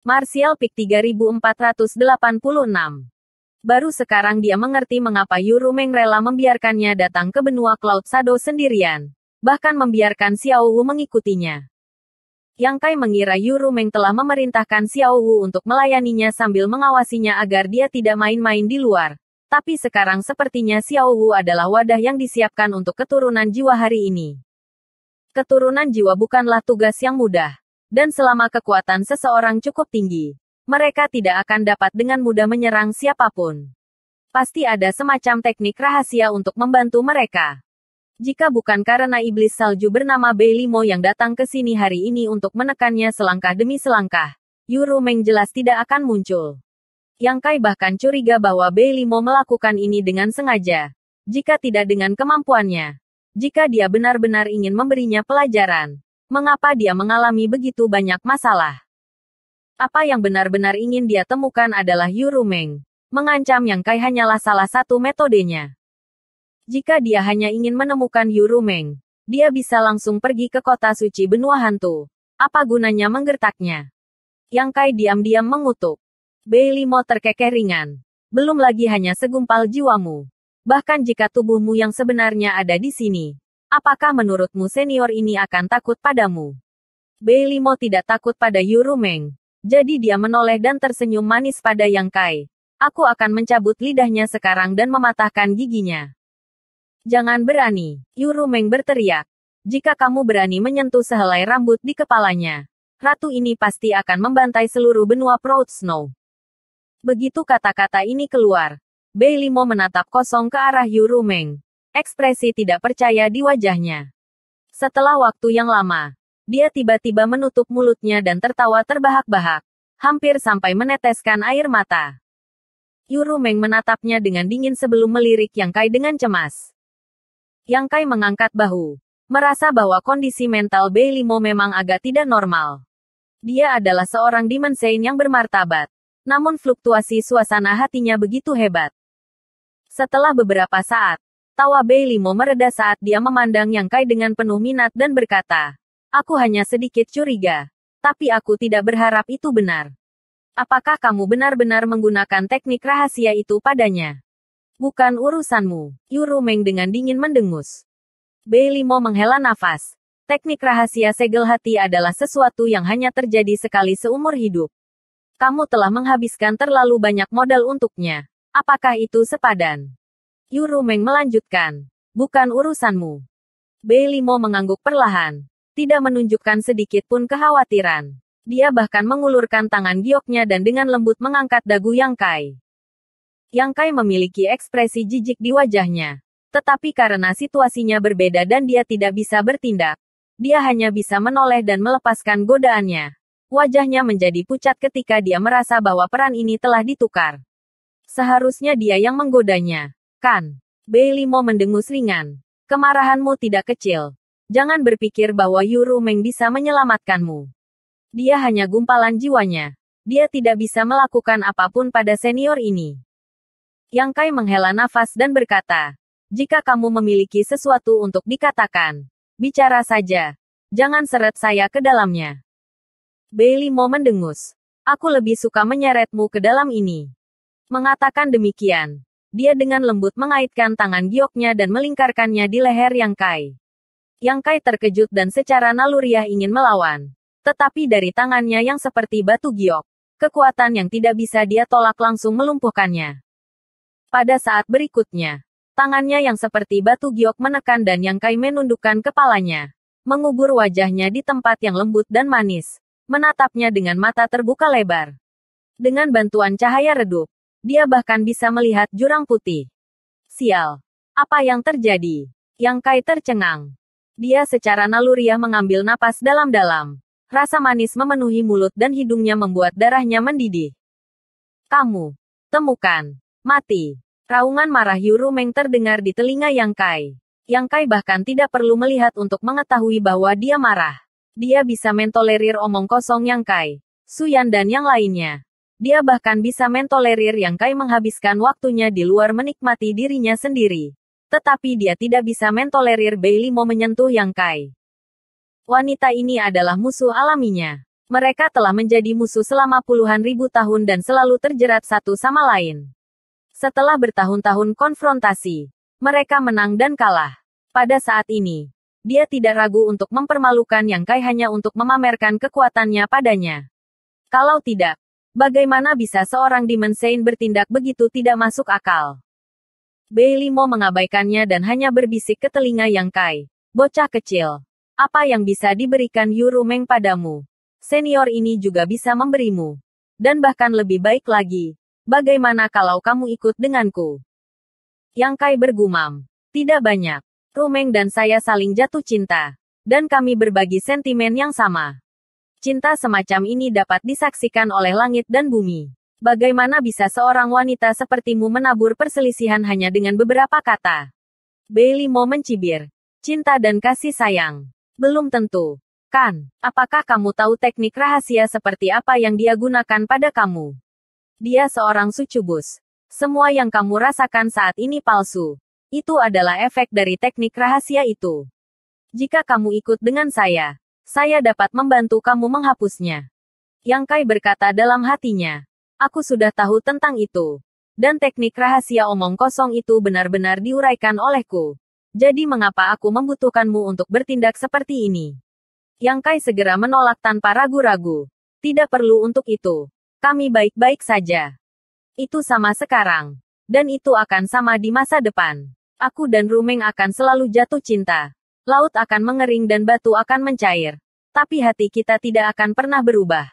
Martial Peak 3486. Baru sekarang dia mengerti mengapa Yu Rumeng rela membiarkannya datang ke benua Cloud Shadow sendirian. Bahkan membiarkan Xiao Wu mengikutinya. Yang Kai mengira Yu Rumeng telah memerintahkan Xiao Wu untuk melayaninya sambil mengawasinya agar dia tidak main-main di luar. Tapi sekarang sepertinya Xiao Wu adalah wadah yang disiapkan untuk keturunan jiwa hari ini. Keturunan jiwa bukanlah tugas yang mudah. Dan selama kekuatan seseorang cukup tinggi, mereka tidak akan dapat dengan mudah menyerang siapapun. Pasti ada semacam teknik rahasia untuk membantu mereka. Jika bukan karena iblis salju bernama Bei Limo yang datang ke sini hari ini untuk menekannya selangkah demi selangkah, Yu Rumeng jelas tidak akan muncul. Yang Kai bahkan curiga bahwa Bei Limo melakukan ini dengan sengaja. Jika tidak dengan kemampuannya. Jika dia benar-benar ingin memberinya pelajaran. Mengapa dia mengalami begitu banyak masalah? Apa yang benar-benar ingin dia temukan adalah Yu Rumeng. Mengancam Yang Kai hanyalah salah satu metodenya. Jika dia hanya ingin menemukan Yu Rumeng, dia bisa langsung pergi ke kota suci benua hantu. Apa gunanya menggertaknya? Yang Kai diam-diam mengutuk. Bei Limo terkekeh ringan. Belum lagi hanya segumpal jiwamu. Bahkan jika tubuhmu yang sebenarnya ada di sini. Apakah menurutmu senior ini akan takut padamu? Bei Limo tidak takut pada Yu Rumeng. Jadi dia menoleh dan tersenyum manis pada Yang Kai. Aku akan mencabut lidahnya sekarang dan mematahkan giginya. Jangan berani, Yu Rumeng berteriak. Jika kamu berani menyentuh sehelai rambut di kepalanya, ratu ini pasti akan membantai seluruh benua Proud Snow. Begitu kata-kata ini keluar, Bei Limo menatap kosong ke arah Yu Rumeng. Ekspresi tidak percaya di wajahnya. Setelah waktu yang lama, dia tiba-tiba menutup mulutnya dan tertawa terbahak-bahak, hampir sampai meneteskan air mata. Yu Rumeng menatapnya dengan dingin sebelum melirik Yang Kai dengan cemas. Yang Kai mengangkat bahu, merasa bahwa kondisi mental Bei Limo memang agak tidak normal. Dia adalah seorang Demon Saint yang bermartabat, namun fluktuasi suasana hatinya begitu hebat. Setelah beberapa saat, tawa Bei Limo mereda saat dia memandang Yang Kai dengan penuh minat dan berkata, aku hanya sedikit curiga. Tapi aku tidak berharap itu benar. Apakah kamu benar-benar menggunakan teknik rahasia itu padanya? Bukan urusanmu, Yu Rumeng dengan dingin mendengus. Bei Limo menghela nafas. Teknik rahasia segel hati adalah sesuatu yang hanya terjadi sekali seumur hidup. Kamu telah menghabiskan terlalu banyak modal untuknya. Apakah itu sepadan? Yu Rumeng melanjutkan. Bukan urusanmu. Bei Limo mengangguk perlahan. Tidak menunjukkan sedikit pun kekhawatiran. Dia bahkan mengulurkan tangan gioknya dan dengan lembut mengangkat dagu Yang Kai. Yang Kai memiliki ekspresi jijik di wajahnya. Tetapi karena situasinya berbeda dan dia tidak bisa bertindak, dia hanya bisa menoleh dan melepaskan godaannya. Wajahnya menjadi pucat ketika dia merasa bahwa peran ini telah ditukar. Seharusnya dia yang menggodanya. Kan? Bei Limo mendengus ringan. Kemarahanmu tidak kecil. Jangan berpikir bahwa Yu Rumeng bisa menyelamatkanmu. Dia hanya gumpalan jiwanya. Dia tidak bisa melakukan apapun pada senior ini. Yang Kai menghela nafas dan berkata, jika kamu memiliki sesuatu untuk dikatakan, bicara saja. Jangan seret saya ke dalamnya. Bei Limo mendengus. Aku lebih suka menyeretmu ke dalam ini. Mengatakan demikian. Dia dengan lembut mengaitkan tangan gioknya dan melingkarkannya di leher Yang Kai. Yang Kai terkejut dan secara naluriah ingin melawan. Tetapi dari tangannya yang seperti batu giok, kekuatan yang tidak bisa dia tolak langsung melumpuhkannya. Pada saat berikutnya, tangannya yang seperti batu giok menekan dan Yang Kai menundukkan kepalanya. Mengubur wajahnya di tempat yang lembut dan manis. Menatapnya dengan mata terbuka lebar. Dengan bantuan cahaya redup, dia bahkan bisa melihat jurang putih. Sial. Apa yang terjadi? Yang Kai tercengang. Dia secara naluriah mengambil napas dalam-dalam. Rasa manis memenuhi mulut dan hidungnya membuat darahnya mendidih. Kamu. Temukan. Mati. Raungan marah Yu Rumeng terdengar di telinga Yang Kai. Yang Kai bahkan tidak perlu melihat untuk mengetahui bahwa dia marah. Dia bisa mentolerir omong kosong Yang Kai, Suyan dan yang lainnya. Dia bahkan bisa mentolerir Yang Kai menghabiskan waktunya di luar menikmati dirinya sendiri. Tetapi dia tidak bisa mentolerir Bei Limo menyentuh Yang Kai. Wanita ini adalah musuh alaminya. Mereka telah menjadi musuh selama puluhan ribu tahun dan selalu terjerat satu sama lain. Setelah bertahun-tahun konfrontasi, mereka menang dan kalah. Pada saat ini, dia tidak ragu untuk mempermalukan Yang Kai hanya untuk memamerkan kekuatannya padanya. Kalau tidak, bagaimana bisa seorang Demon Saint bertindak begitu tidak masuk akal? Bailey Mo mengabaikannya dan hanya berbisik ke telinga Yang Kai. Bocah kecil. Apa yang bisa diberikan Yu Rumeng padamu? Senior ini juga bisa memberimu. Dan bahkan lebih baik lagi. Bagaimana kalau kamu ikut denganku? Yang Kai bergumam. Tidak banyak. Rumeng dan saya saling jatuh cinta. Dan kami berbagi sentimen yang sama. Cinta semacam ini dapat disaksikan oleh langit dan bumi. Bagaimana bisa seorang wanita sepertimu menabur perselisihan hanya dengan beberapa kata? Bailey Mo mencibir. Cinta dan kasih sayang. Belum tentu. Kan? Apakah kamu tahu teknik rahasia seperti apa yang dia gunakan pada kamu? Dia seorang sucubus. Semua yang kamu rasakan saat ini palsu. Itu adalah efek dari teknik rahasia itu. Jika kamu ikut dengan saya dapat membantu kamu menghapusnya. Yang Kai berkata dalam hatinya. Aku sudah tahu tentang itu. Dan teknik rahasia omong kosong itu benar-benar diuraikan olehku. Jadi mengapa aku membutuhkanmu untuk bertindak seperti ini? Yang Kai segera menolak tanpa ragu-ragu. Tidak perlu untuk itu. Kami baik-baik saja. Itu sama sekarang. Dan itu akan sama di masa depan. Aku dan Rumeng akan selalu jatuh cinta. Laut akan mengering dan batu akan mencair. Tapi hati kita tidak akan pernah berubah.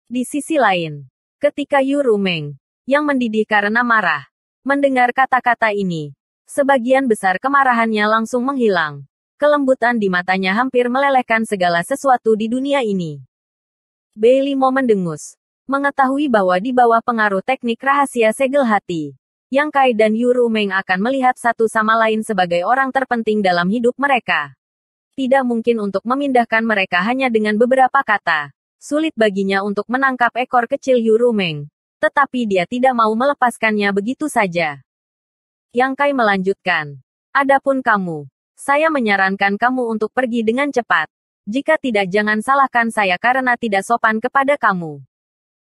Di sisi lain, ketika Yu Rumeng, yang mendidih karena marah, mendengar kata-kata ini, sebagian besar kemarahannya langsung menghilang. Kelembutan di matanya hampir melelehkan segala sesuatu di dunia ini. Bailey Mo mendengus. Mengetahui bahwa di bawah pengaruh teknik rahasia segel hati, Yang Kai dan Yu Rumeng akan melihat satu sama lain sebagai orang terpenting dalam hidup mereka. Tidak mungkin untuk memindahkan mereka hanya dengan beberapa kata. Sulit baginya untuk menangkap ekor kecil Yu Rumeng. Tetapi dia tidak mau melepaskannya begitu saja. Yang Kai melanjutkan. Adapun kamu, saya menyarankan kamu untuk pergi dengan cepat. Jika tidak jangan salahkan saya karena tidak sopan kepada kamu.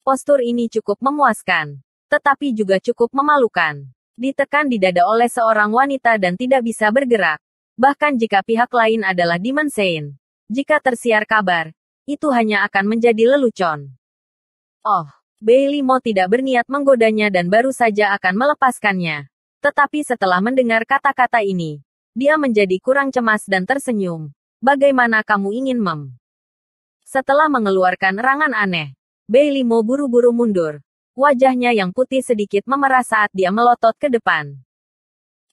Postur ini cukup memuaskan. Tetapi juga cukup memalukan. Ditekan di dada oleh seorang wanita dan tidak bisa bergerak. Bahkan jika pihak lain adalah Demon Saint. Jika tersiar kabar, itu hanya akan menjadi lelucon. Oh, Bailey Mo tidak berniat menggodanya dan baru saja akan melepaskannya. Tetapi setelah mendengar kata-kata ini, dia menjadi kurang cemas dan tersenyum. Bagaimana kamu ingin Setelah mengeluarkan erangan aneh, Bailey Mo buru-buru mundur. Wajahnya yang putih sedikit memerah saat dia melotot ke depan.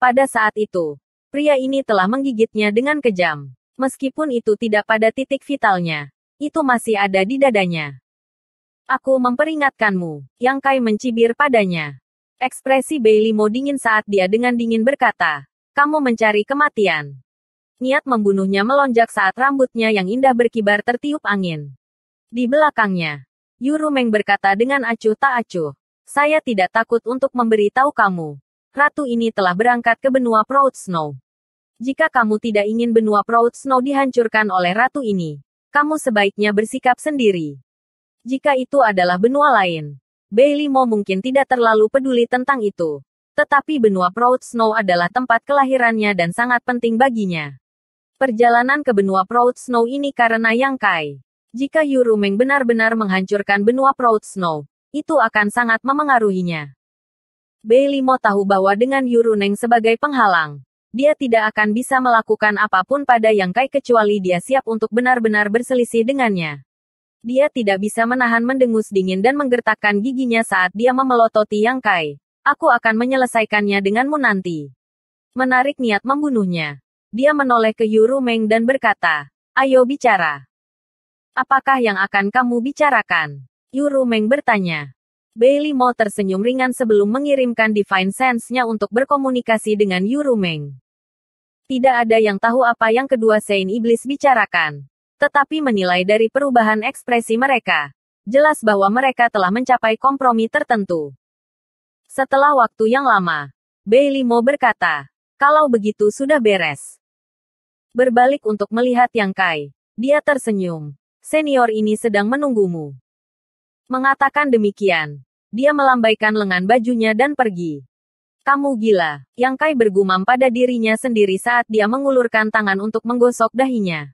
Pada saat itu, pria ini telah menggigitnya dengan kejam. Meskipun itu tidak pada titik vitalnya. Itu masih ada di dadanya. Aku memperingatkanmu, Yang Kai mencibir padanya. Ekspresi Bailey Mo dingin saat dia dengan dingin berkata, kamu mencari kematian. Niat membunuhnya melonjak saat rambutnya yang indah berkibar tertiup angin. Di belakangnya, Yu Rumeng berkata dengan acuh tak acuh, saya tidak takut untuk memberitahu kamu. Ratu ini telah berangkat ke benua Proud Snow. Jika kamu tidak ingin benua Proud Snow dihancurkan oleh ratu ini, kamu sebaiknya bersikap sendiri. Jika itu adalah benua lain, Bailey Mo mungkin tidak terlalu peduli tentang itu. Tetapi benua Proud Snow adalah tempat kelahirannya dan sangat penting baginya. Perjalanan ke benua Proud Snow ini karena Yang Kai. Jika Yu Rumeng benar-benar menghancurkan benua Proud Snow, itu akan sangat memengaruhinya. Bailey Mo tahu bahwa dengan Yu Rumeng sebagai penghalang, dia tidak akan bisa melakukan apapun pada Yang Kai kecuali dia siap untuk benar-benar berselisih dengannya. Dia tidak bisa menahan mendengus dingin dan menggertakkan giginya saat dia memelototi Yang Kai. Aku akan menyelesaikannya denganmu nanti. Menarik niat membunuhnya. Dia menoleh ke Yu Rumeng dan berkata, ayo bicara. Apakah yang akan kamu bicarakan? Yu Rumeng bertanya. Bailey Mo tersenyum ringan sebelum mengirimkan Divine Sense-nya untuk berkomunikasi dengan Yu Rumeng. Tidak ada yang tahu apa yang kedua Saint Iblis bicarakan. Tetapi menilai dari perubahan ekspresi mereka, jelas bahwa mereka telah mencapai kompromi tertentu. Setelah waktu yang lama, Bailey Mo berkata, kalau begitu sudah beres. Berbalik untuk melihat Yang Kai, dia tersenyum. Senior ini sedang menunggumu. Mengatakan demikian, dia melambaikan lengan bajunya dan pergi. Kamu gila, Yang Kai bergumam pada dirinya sendiri saat dia mengulurkan tangan untuk menggosok dahinya.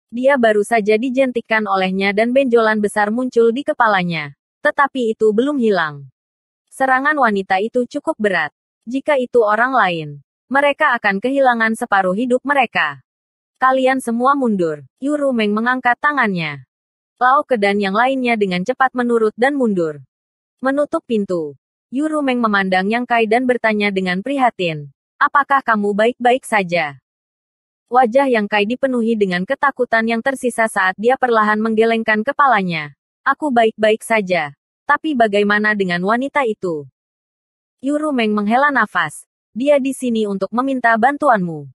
Dia baru saja dijentikkan olehnya dan benjolan besar muncul di kepalanya. Tetapi itu belum hilang. Serangan wanita itu cukup berat. Jika itu orang lain, mereka akan kehilangan separuh hidup mereka. Kalian semua mundur. Yu Rumeng mengangkat tangannya. Lao Ke dan yang lainnya dengan cepat menurut dan mundur. Menutup pintu. Yu Rumeng memandang Yang Kai dan bertanya dengan prihatin. Apakah kamu baik-baik saja? Wajah Yang Kai dipenuhi dengan ketakutan yang tersisa saat dia perlahan menggelengkan kepalanya. Aku baik-baik saja. Tapi bagaimana dengan wanita itu? Yu Rumeng menghela nafas. Dia di sini untuk meminta bantuanmu.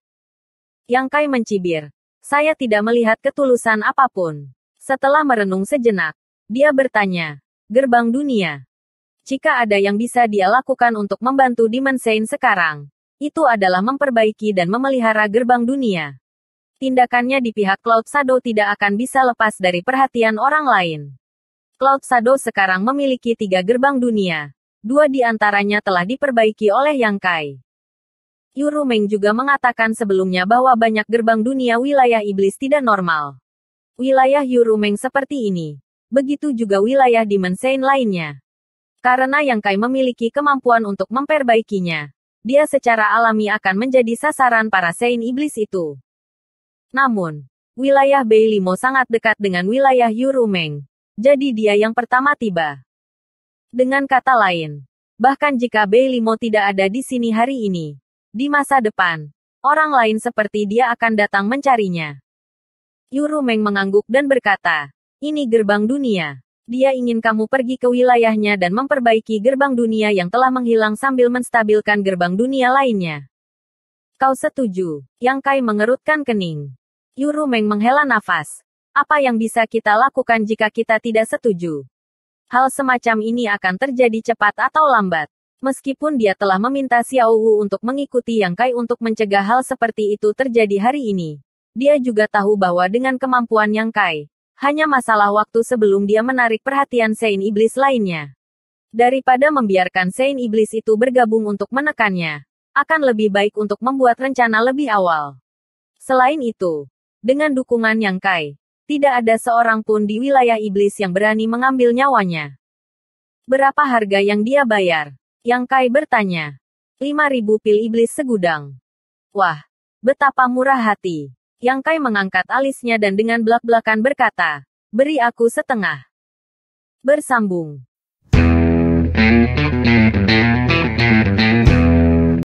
Yang Kai mencibir. Saya tidak melihat ketulusan apapun. Setelah merenung sejenak, dia bertanya, gerbang dunia. Jika ada yang bisa dia lakukan untuk membantu Demon Saint sekarang, itu adalah memperbaiki dan memelihara gerbang dunia. Tindakannya di pihak Cloud Shadow tidak akan bisa lepas dari perhatian orang lain. Cloud Shadow sekarang memiliki 3 gerbang dunia. 2 di antaranya telah diperbaiki oleh Yang Kai. Yu Rumeng juga mengatakan sebelumnya bahwa banyak gerbang dunia wilayah iblis tidak normal. Wilayah Yu Rumeng seperti ini. Begitu juga wilayah Demon Saint lainnya. Karena Yang Kai memiliki kemampuan untuk memperbaikinya, dia secara alami akan menjadi sasaran para Saint iblis itu. Namun, wilayah Bei Limo sangat dekat dengan wilayah Yu Rumeng. Jadi dia yang pertama tiba. Dengan kata lain, bahkan jika Bei Limo tidak ada di sini hari ini, di masa depan, orang lain seperti dia akan datang mencarinya. Yu Rumeng mengangguk dan berkata, ini gerbang dunia. Dia ingin kamu pergi ke wilayahnya dan memperbaiki gerbang dunia yang telah menghilang sambil menstabilkan gerbang dunia lainnya. Kau setuju? Yang Kai mengerutkan kening. Yu Rumeng menghela nafas. Apa yang bisa kita lakukan jika kita tidak setuju? Hal semacam ini akan terjadi cepat atau lambat. Meskipun dia telah meminta Xiao Wu untuk mengikuti Yang Kai untuk mencegah hal seperti itu terjadi hari ini. Dia juga tahu bahwa dengan kemampuan Yang Kai, hanya masalah waktu sebelum dia menarik perhatian Saint Iblis lainnya. Daripada membiarkan Saint Iblis itu bergabung untuk menekannya, akan lebih baik untuk membuat rencana lebih awal. Selain itu, dengan dukungan Yang Kai, tidak ada seorang pun di wilayah iblis yang berani mengambil nyawanya. Berapa harga yang dia bayar? Yang Kai bertanya. 5.000 pil iblis segudang. Wah, betapa murah hati. Yang Kai mengangkat alisnya dan dengan belak-belakan berkata, beri aku setengah. Bersambung.